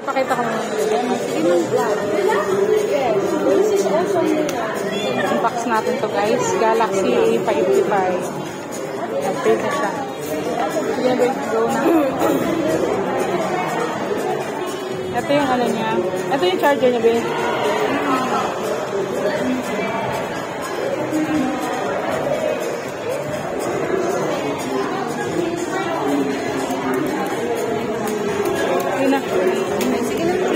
Pakita ko muna. Unbox natin to guys. Galaxy A55. Update na siya. Sige na go na. Ito yung ano niya. Ito yung charger niya, babe. Yun na. Sige na po.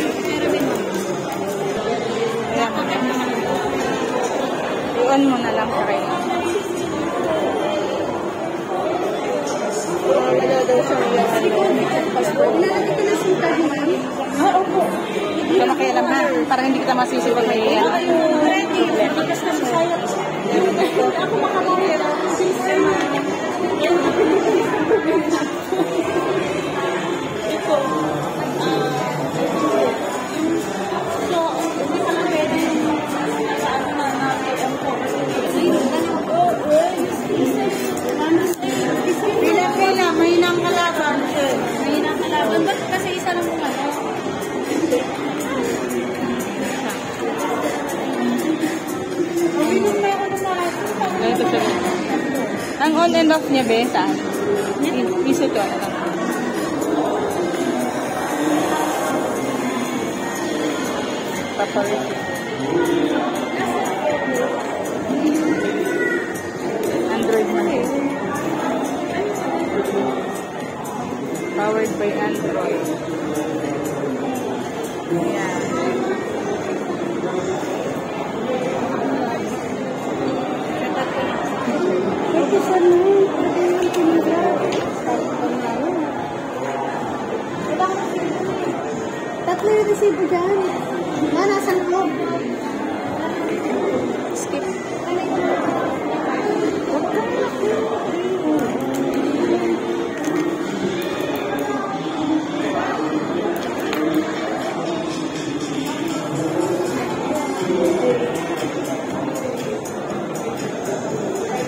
I-on mo na lang sa kayo. Opo. Hindi ka makialam ha. Parang hindi kita masisi pag may yan. Ako makamamira. Ito. Pila, may nang kalaban. May nang kalaban. Ba't kasi isa lang muna? Ganito siya. Ang on and off niya, be, saan? Piso to. Ano lang. Papalit. Android na eh. Powered by Android. Ayan. Tatlo yung resibo dyan. Nasa loob. Skip.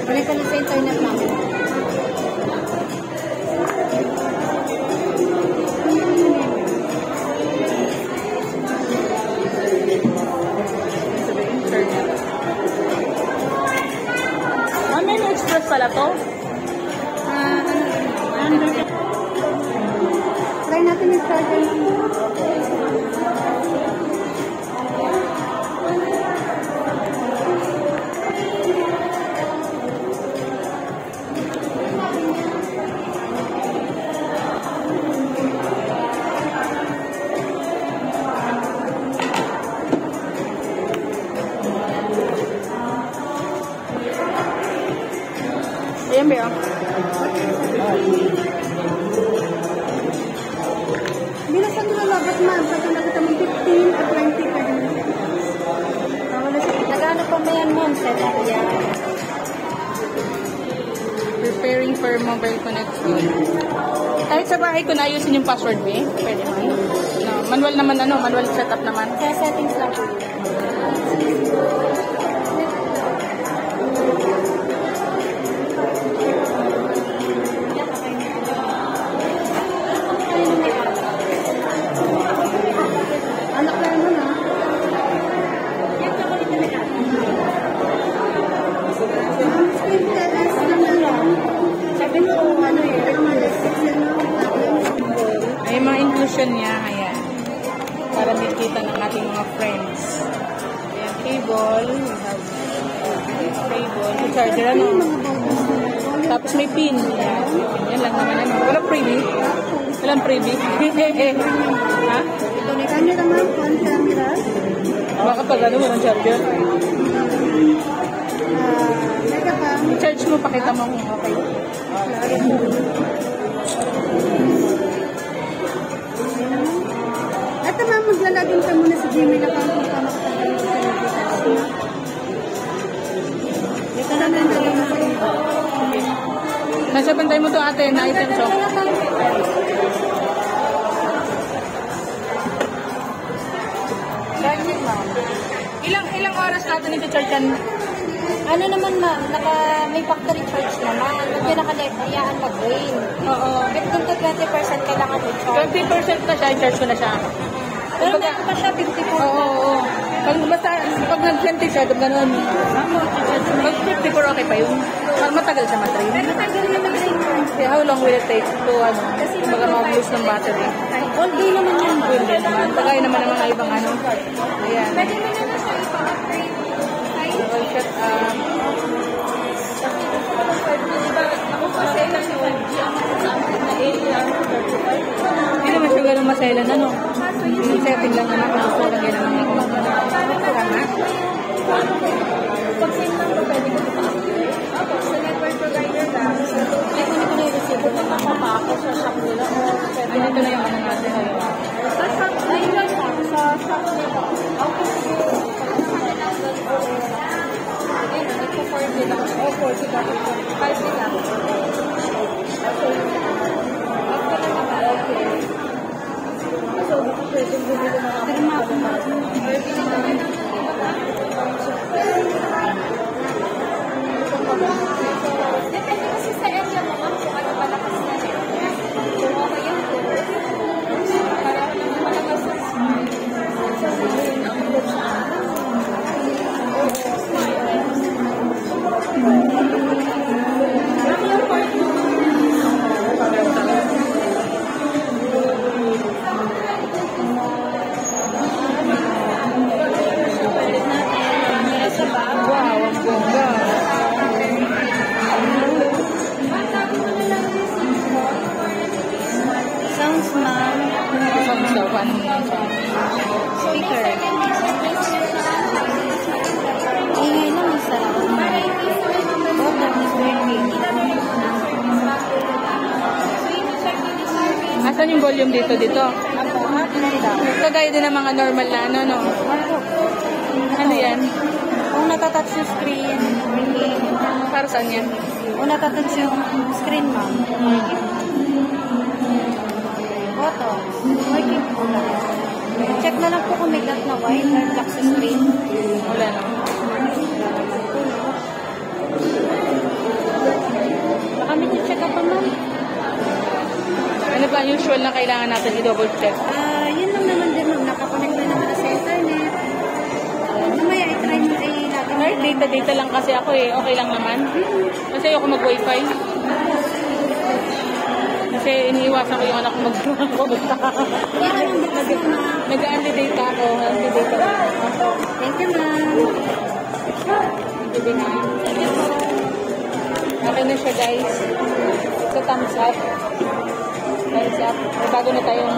Balik ka lang sa internet namin. Express pala to? Try natin yung charger ng ayan ba yun? Bilasan nila labat ma'am. Pag nakita mo 15 at 20 pa din. Nagano pa ba yan ma'am? Preparing for mobile connection. Kahit sa bahay ko na ayusin yung password, be. Pwede man. No, manual naman, ano, manual setup naman. Kaya settings lang po. Anak lang mo na. Ay, mga inclusion niya, ayan. Para makita ng ating mga friends. Ayan, cable. We have cable. Charger, ano? Tapos may pin. Ayan. Yan lang naman. Ano. Walang freebie. Walang freebie. Ha? Ito ni camera ma'am, phone camera. Baka pag ano, walang charger. Mega pa. I-charge mo, pakita mo kung okay. Ito ma'am, maglalagin ka muna sa Gmail account mo pa makatagal sa television. Ito na lang lagyan mo sa ito. Nasa bantay mo to ate, na items so. Ilang oras natin ito-charge yan? Ano naman ma'am, may factory charge naman. Huwag ka nakalagayaan mag-gain. Oo. But kung to 20% kailangan i-charge. 20% na siya, i-charge ko na siya. Pero meron pa siya 54. Oo. Pag nag-20 siya, gano'n. Pag 54, okay pa yun. Matagal siya matrain. Matagal na mag-train. Okay, how long will it take to, baga mag-use ng battery? All day naman yan. All day naman. Tagay naman ng mga ibang ano. Ayan. Pwede mo na siya ipa-upgrade. All shut up. Ako kasi kasi 1G ang sabi na 8 Hindi naman siya ganun maselan, ano? Yung setting lang naman, kung gusto lang yan ang mga kumama. Pag same lang ko, pwede ko ipa-upgrade. Opo, sa network provider ka. Ay, kung ko na yung receive, kung nakapako sa shop nila, Ay, ito na yung ano natin. sa shop, ay lang sa shop nila. Okay, sige. Ayun, nagpo-40 lang. Oh, 40 lang. 5 nila. Okay. After na naman, okay. So, pwede bumili na ako. Tigma ako na. Pwede naman. Depende kasi sa area mo, ma'am, kung ano malakas na rin. Kung okay yan po. Para ako naman malakas sa smile. Sa smile na ako siya. Marami yung part mo. Wow, ang bongga. Sounds, ma'am. Sounds daw, paano mo yung sound? Speaker. Ingay lang isa. Program is working. Asan yung volume dito? Dito? Apo, ganda. Kagaya din ng mga normal na ano, no? Ano yan? Kung natatouch yung screen, ringing. Para saan yan? Kung natatouch yung screen, ma'am. Photo. Working po na. Check na lang po kung may dot na white or black sa screen. Wala na. Baka may check up pa, ma'am. Ano ba usual na kailangan natin i-double check? Yun lang naman din, ma'am. Nakakonect na naman sa internet. Mamaya, i-try mo ay lagi. Kahit data lang kasi ako eh. Okay lang naman. Kasi ayoko mag-wifi. Kasi iniiwasan ko yung anak ko mag-punta. Parang ang bilis mo, ma'am. Nag-unli data ako. Unli data ako. Thank you, ma'am. Hindi na. Okay na siya guys. So thumbs up. Thumbs up. May bago na tayong